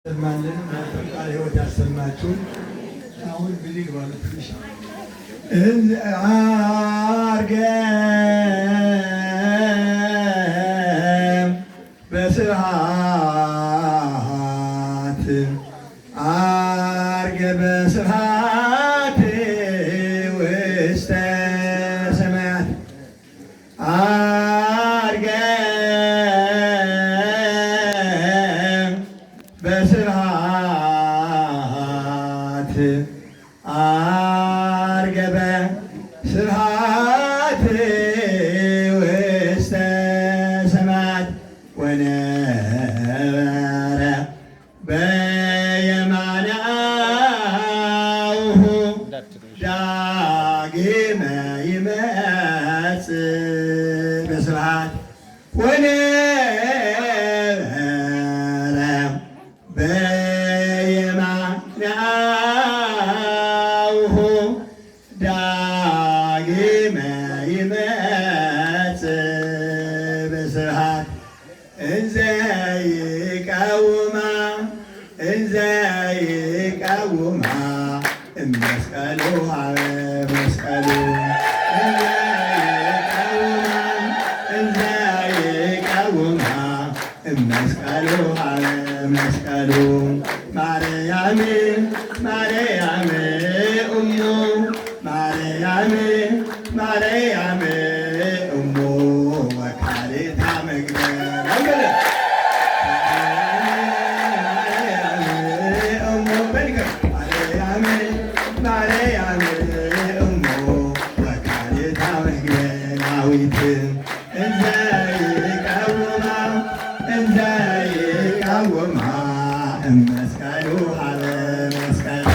ሰማልን ቃል ሕይወት ያሰማችሁ። አሁን ብድግ ባሉ ትንሽ አርገም በስብሐት አርገ በስብሐት ውስተ ሰማያት አርገ በስብሐት አርገ በስብሐት ውስተ ሰማያት ወነበረ በየማነ አቡሁ ዳግመ ይመጽእ በስብሐት ወነበረ በየማነ አቡሁ ዳግመ ይመጽእ በስብሐት እንዘ ይቃውማ እመስቀሉ ሀበ መስቀሉ እንዘ ይቃውማ እመስቀሉ ሀበ መስቀሉ ማርያም እሙ ማርያም እሙ ወካልእታ መግደል ማርያም እሙ ወካልእታ መግደላዊት እንዘ ይቃውማ እመስቀሉ ሀበ መስቀሉ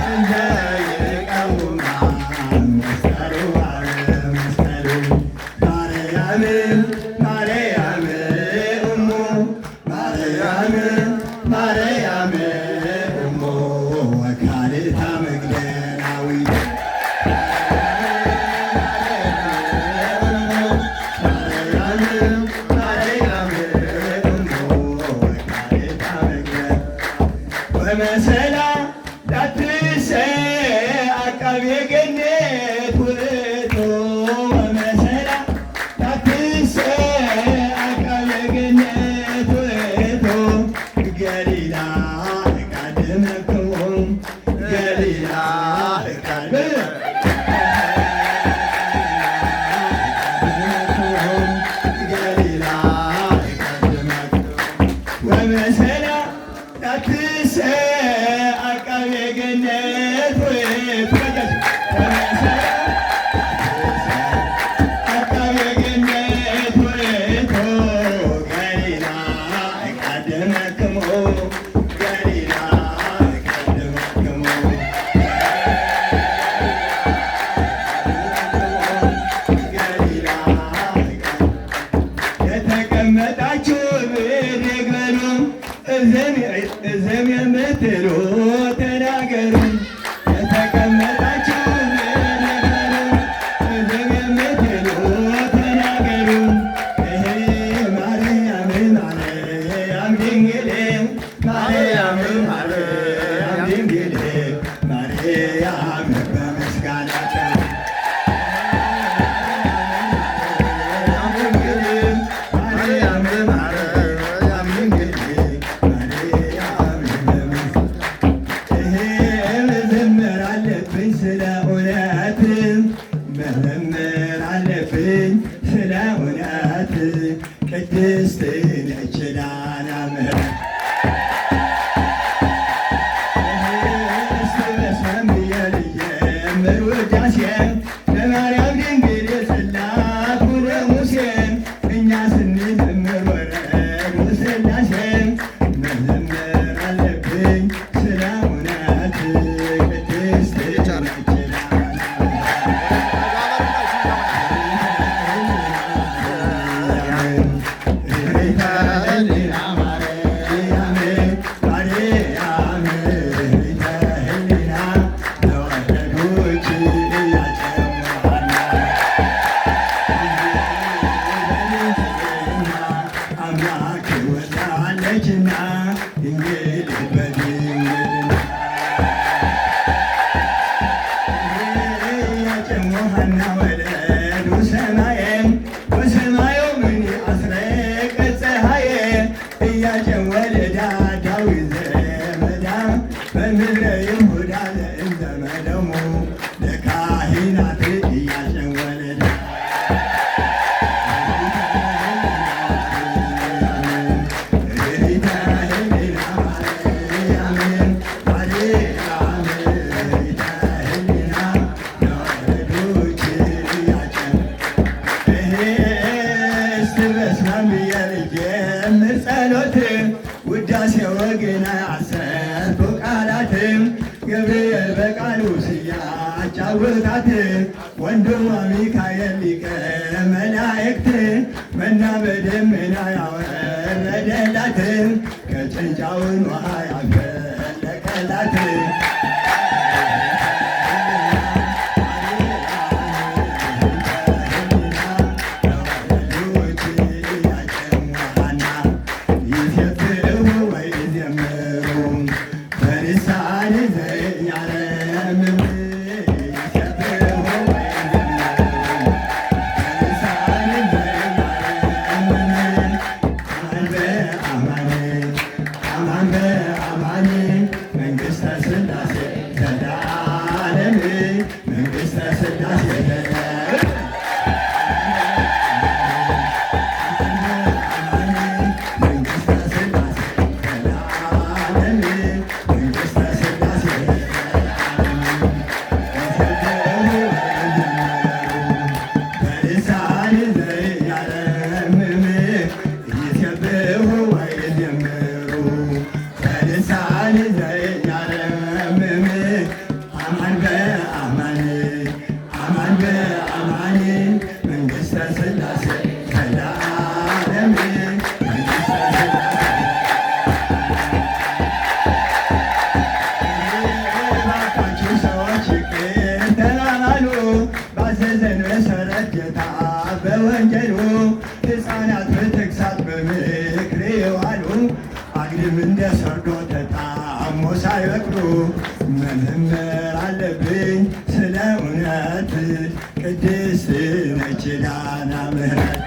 እንዘ ይቃውማ እመስቀሉ ሀበ መስቀሉ ማርያም እሙ ማርያም እሙ ወካልእታ መግደላዊት ወመሰላ ዳትሰ አቃቤ ገነት ውእቱ ወመሰላ ዳትሰ አቃቤ ገነት ውእቱ ገሊላ እቃድመክሙ ገሊላ ወመሰላ ዳትሰ አቃቤ ገነት ውእቱ አቃቤ ገነት ውእቱ ገሊላ እቃድመክሙ ገሊላ እቃድመክሙ ገሊላ የተቀመጣችሁ ብድግ በሉ እዝም የምትሉ ተናገሩ። የተቀመጣችሁ ብድግ በሉ እዝም የምትሉ ተናገሩ። ማርያም ድንግል ማርያም ድንግል ማርያም በምስጋናታ መዘመር አለብኝ ስለ እውነት ቅድስት ነች ኪዳነ ምሕረት እስቲ በስመ ብዬ ልጀምር ውዳሴ ለማርያም ድንግል የጽላቱ ለሙሴ እኛ ስንዘምር ወረዱ ሥላሴ መዘመር አለብኝ ስለ እውነት ቅድስት ነች አምላክ ወልዳለችና ድንግል በድንግልና ያጨሞሃና ወለዱ ሰማየ ወሰማዩ ምን አስረቀ ፀሐየ እያጨም ወለዳ ዳዊት ዘመዳ በምድረ ይሁዳ ዘእንዘመደሙ ለካህናት እያጨም ወለዳ ውዳሴ ወግና አሰርቶ ቃላት ገብርኤል በቃሉ ሲያጫውታት ወንድሟ ሚካኤል ሊቀ መላእክት መና በደመና ያወረደላት ከጭንጫውን ውሃ ያፈለቀላት በወንጀሉ ሕፃናት በተግሳጽ በምክር የዋሉ አግድም እንደ ሰርዶ ተጣሞ ሳይበቅሉ መዘመር አለብኝ ስለ እውነት ቅድስት ነች ዳና ምሕረት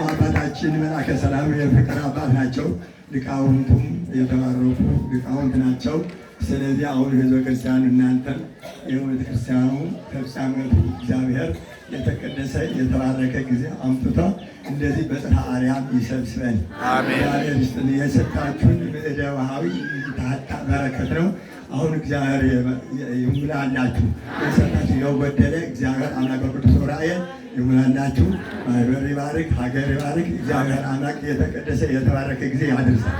አባታችን መላከ ሰላም የፍቅር አባት ናቸው። ሊቃውንቱም የተባረኩ ሊቃውንት ናቸው። ስለዚህ አሁን ህዝበ ክርስቲያኑ እናንተን የቤተ ክርስቲያኑ ተፍጻሜቱ እግዚአብሔር የተቀደሰ የተባረከ ጊዜ አምጥቶ እንደዚህ በጽርሐ አርያም ይሰብስበን። እግዚአብሔር ይስጥን። የሰጣችሁን በእደ ወሃቢ ታታ በረከት ነው። አሁን እግዚአብሔር ይሙላላችሁ። የሰጣችሁ የጎደለ እግዚአብሔር አምላክ ቅዱስ ዑራኤል ይሙላላችሁ። ማህበር ይባርክ፣ ሀገር ይባርክ። እግዚአብሔር አምላክ የተቀደሰ የተባረከ ጊዜ ያድርሳል።